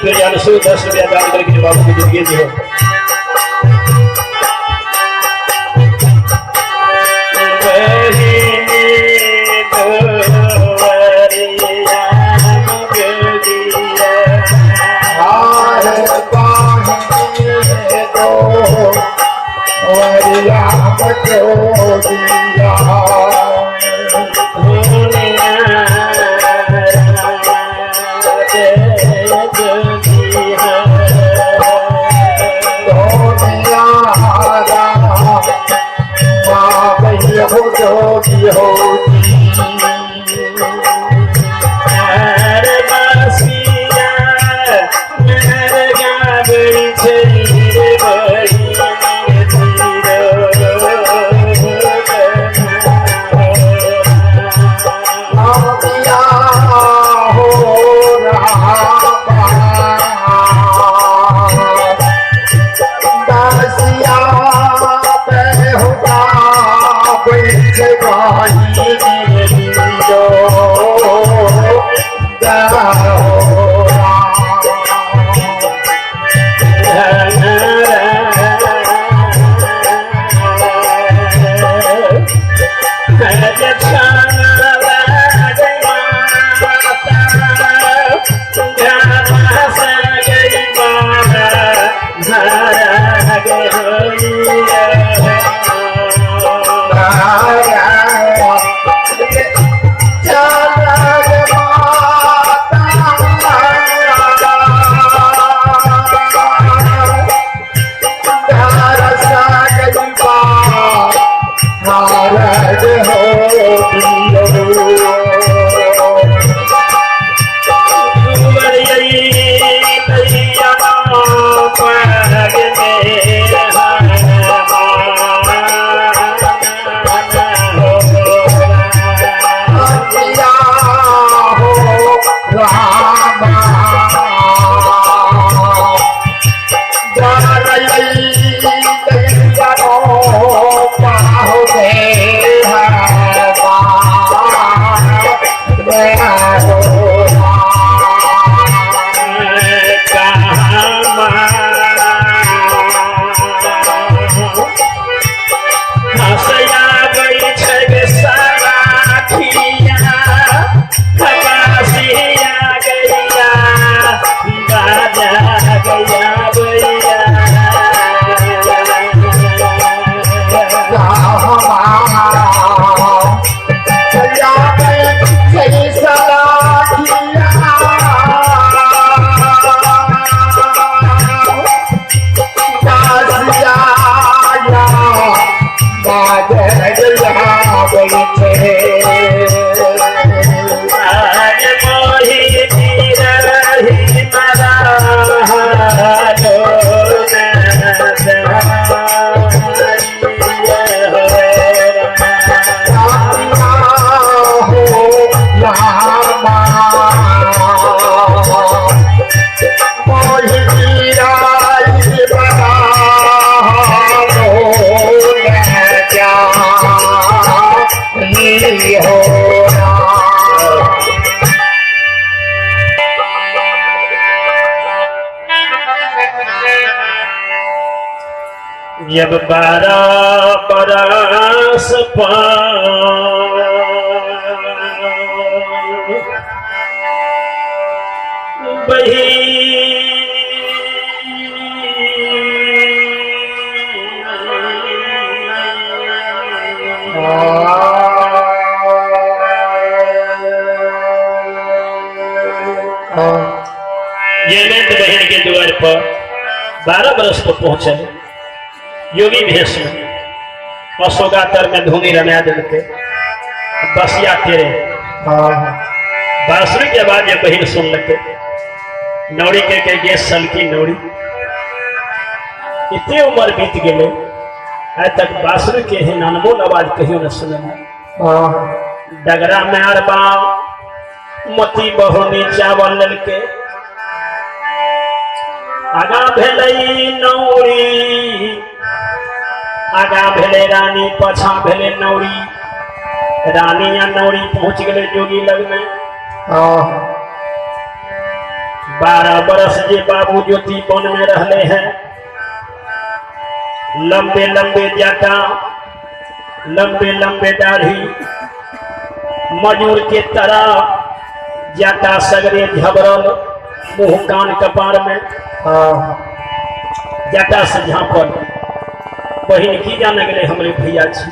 फिर अनसू 10 रुपया दान करके बाबू की जिंदगी जियो। जब 12 बरस बहन के द्वार पर 12 बरस पर पहुंचे योगी भेष में अशोकातर में धूनी रमा देते बसिया तेरे बांसुरी की आवाज ये बहिन सुन लगे नौड़ी के गेस सल की नौड़ी इतने उम्र बीत गए आज तक बांसुरी के ही अनमोल आवाज कहीं न सुने डगरा में अरबा मती बहुनी चावल ललके आगा भेलई नौड़ी आगा भेले रानी पछा भेले नौड़ी रानी या नौड़ी पहुंच गए जोगी लग में 12 बरस जे बाबू ज्योति वन में रहले हैं, लंबे लंबे जाटा, लंबे लंबे दाढ़ी, मजूर के तरह जाटा सगरे झबरल, मुंह कान कपार में जाटा से झांपल। बहन की जान गए हमरे भैया छी।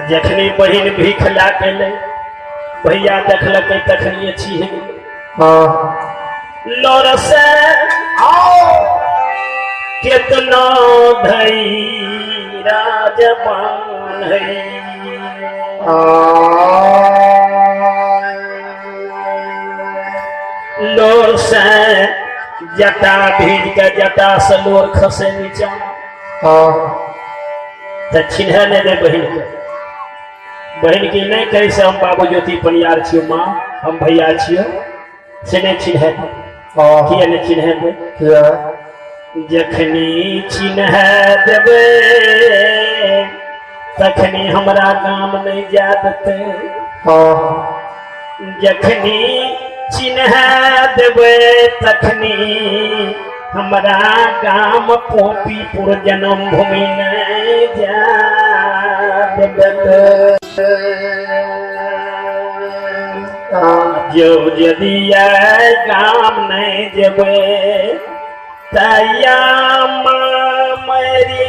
जखनी बहन भीख ला के भैया देखलक तखनिए छी लौर से कितना धई राजपान है, लोर से जटा भीज के जटा से लोर खसे नीचा तो छिन्ह ले दे बहन के। बहन की नहीं कही से हम बाबू ज्योति पनियार छियो, माँ हम भैया छियो से नहीं चिन्ह किया नहीं चिन्ह दे। जखनी चिन्ह देवे तखनी हमरा काम नहीं जाते, जखनी चिन्ह देवे तखनी हमरा गाम पोपीपुर जन्म भूमि नहीं जात। जो यदि गाम नहीं जेबे तया मेरी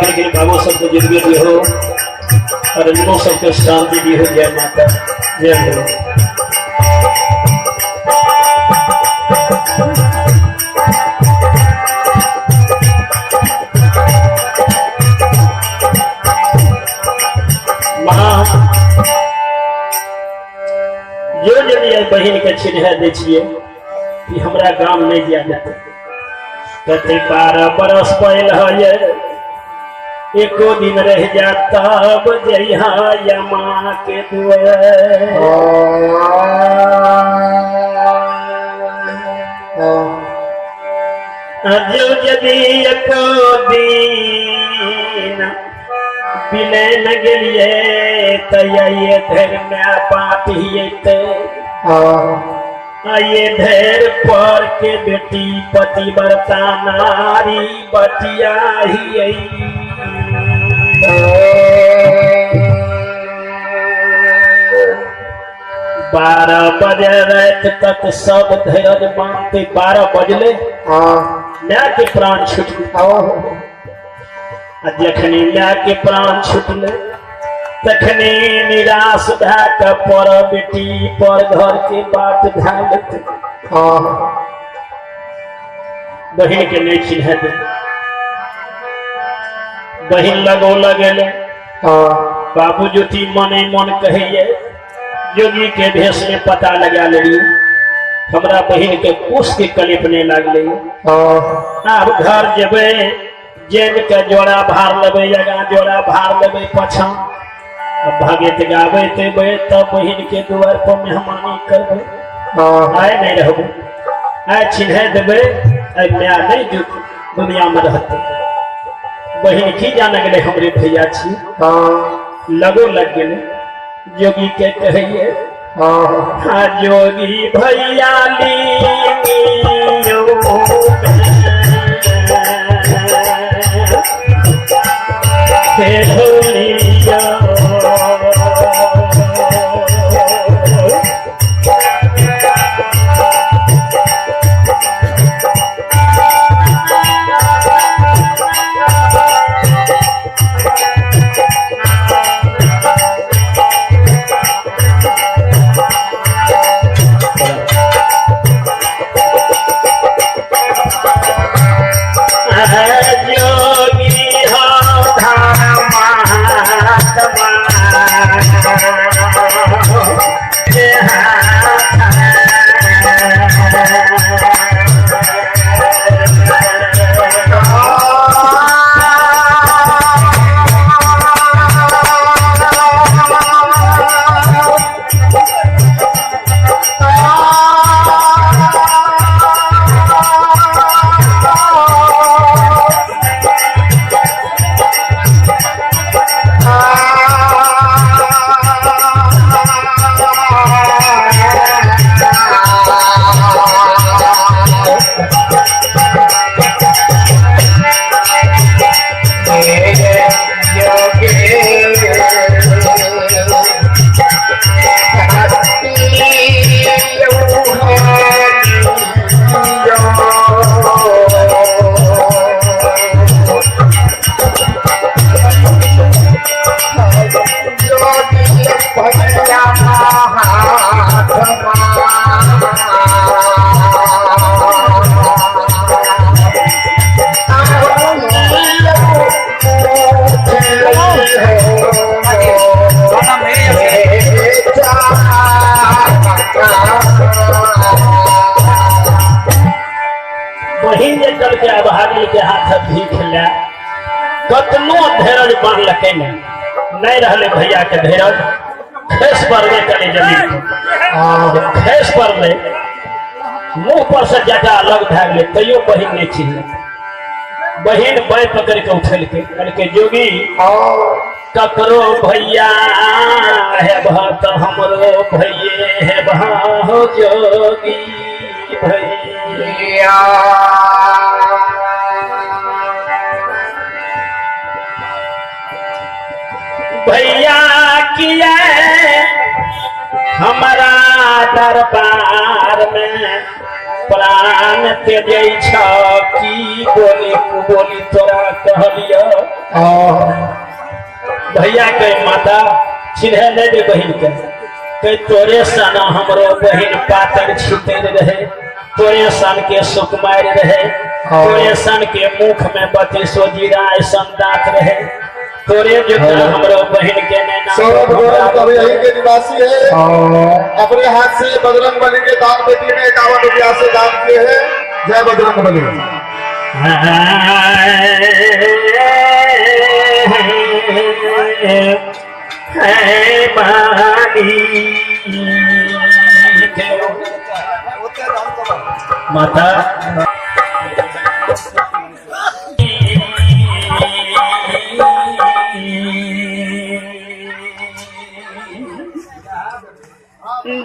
करके बाबू सबको जिंदगी भी हो और लोग सबको शांति भी हो। जय माता जय हो। जो यदि बहन के चिन्ह दे कि हमरा गांव नहीं दिया जाता, कहते 12 बरस पहले है एको दिन रह जाता बजरिया यमा के दुआर। जो यदि एको दिन बिले न गलिए तो ये धैर्य में पापिए ये धैर्य पर के बेटी पतिव्रता नारी बटिया ही 12 बजे रात तक सब धैर्य मानते। 12 बजले माँ के प्राण छुटले। जखनी माँ के प्राण छुटले तखनी निराश भैके पर बेटी पर घर के बात धालत। बहन के नहीं चिन्ह दे। बहन लगो लगेले बाबू ज्योति मने मन कहिए योगी के भेष में पता लगा लिये हमरा बहन के कुश के कलिपने लगले। अब घर जेबे जेन के जोड़ा भार लेबे जगह जोड़ा भार लेबे पछा भगत गावे तेबे तब बहन के द्वार पर मेहमानी करबे। आए नहीं रहबे आए चिन्ह देबे आए नया नहीं जो दुनिया में रहते। बहन की जान गए हमरे भैया छी लगो लग गए जोगी के कहिए जोगी भैया बहिन जे चल के अभागी के हाथ भीख ला कतनो धीरज बांधलकै नहीं रहले भैया के धीरज खेस पर में चले जमीन खेस पर में मुंह पर से जटा अलग भै गए तैयो बहिन नहीं चिन्ह बहिन बाई पकड़ के उठल के जोगी ककरो भैया है भत हमरो भैये है हो जोगी भैया भैया किया हमारा दरबार में प्राण तेजै की बोली कुबोली तोरा कहलियो भैया के माता चिन्ह नहीं दे बहिन के तोरे सन हमरो बहिन पातर छितर रहे तोरे सन के सुकुमार रहे तोरे सन के मुख में 32 जीरा ऐसा दांत रहे तोरे जो हमरो बहन के नैना सब यही के निवासी है अपने हाथ से बजरंग बली के दान बेटी ने 51 रुपया से दान किए हैं जय बजरंग बली माता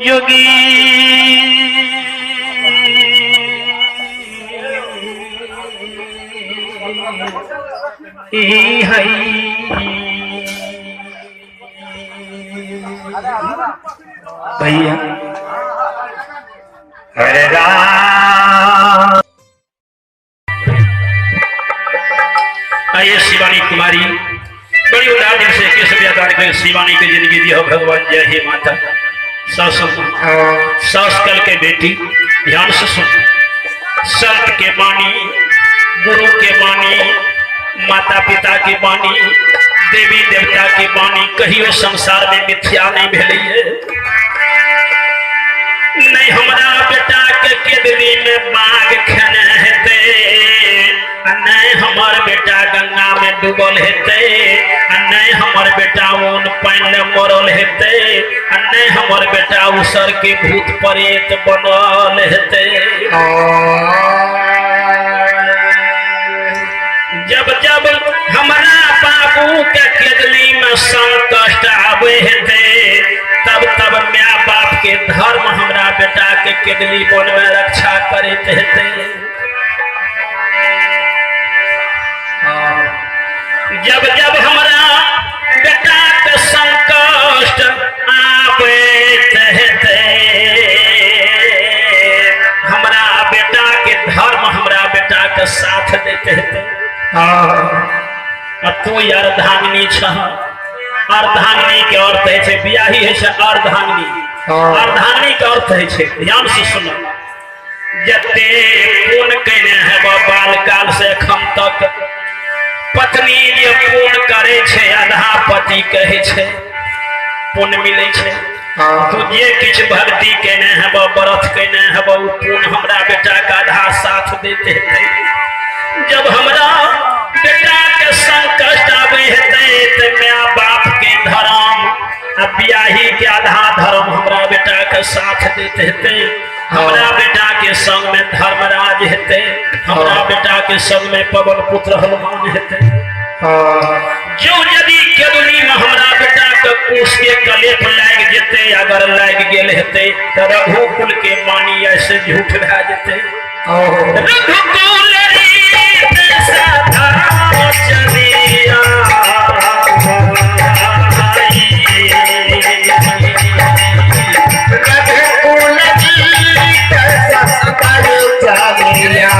जोगी भैया हरे राम आइए शिवानी कुमारी बड़ी उदार दिल से केशव यादव के शिवानी की जिंदगी दी हो भगवान जय हे माता सास कल के बेटी ध्यान से सुन संत के बानी गुरु के बानी माता पिता की बानी देवी देवता की बानी कहियो संसार में मिथ्या नहीं भेली है नहीं हमारा बेटा के केदली में बाघ खेने हेते नहीं हमार बेटा गंगा में डूबल हेते नहीं हमार बेटा ऊन पानी में मरल हेते नहीं हमार बेटा उसर के भूत प्रेत बनल हेते जब जब हमारा बाबू के केदली में संकट आवे हेते तब तब माँ बाप के धर्म हमारा बेटा के केदली बन में रक्षा करते हेते जब जब हमारा बेटा के संकट आवे हेते हमारा बेटा के धर्म हमारा बेटा के साथ देते हेते तू यार धांगनी छह अर्धांगिनी के अर्थ है बियाही है अर्धांगिनी अर्धांगिनी के अर्थ है ध्यान से सुनो जते पूर्ण कहने है बाल काल से एखन तक पत्नी जे पूर्ण करे छे आधा पति कहे छे पुण्य मिले छे तो जे किछ भक्ति केने हब व्रत केने हब पुण्य हमरा बेटा का आधा साथ देते हेतै जब हमरा बेटा के संकट आवे हेतै त माँ बाप के धर्म आ बियाही के आधा धर्म हमरा बेटा के साथ देते हेतै हमरा बेटा के संग में धर्मराज हेतै हमरा बेटा के संग में पवन पुत्र हनुमान हेतै जो यदि केवली में हमरा बेटा के कोष के कलेप लाग जेते अगर लाग गेल हेते त रघुकुल के मानी ऐसे झूठ भा जेते रघुकुल री साधा चलिया रघुकुल जी कैसा सदा चलिया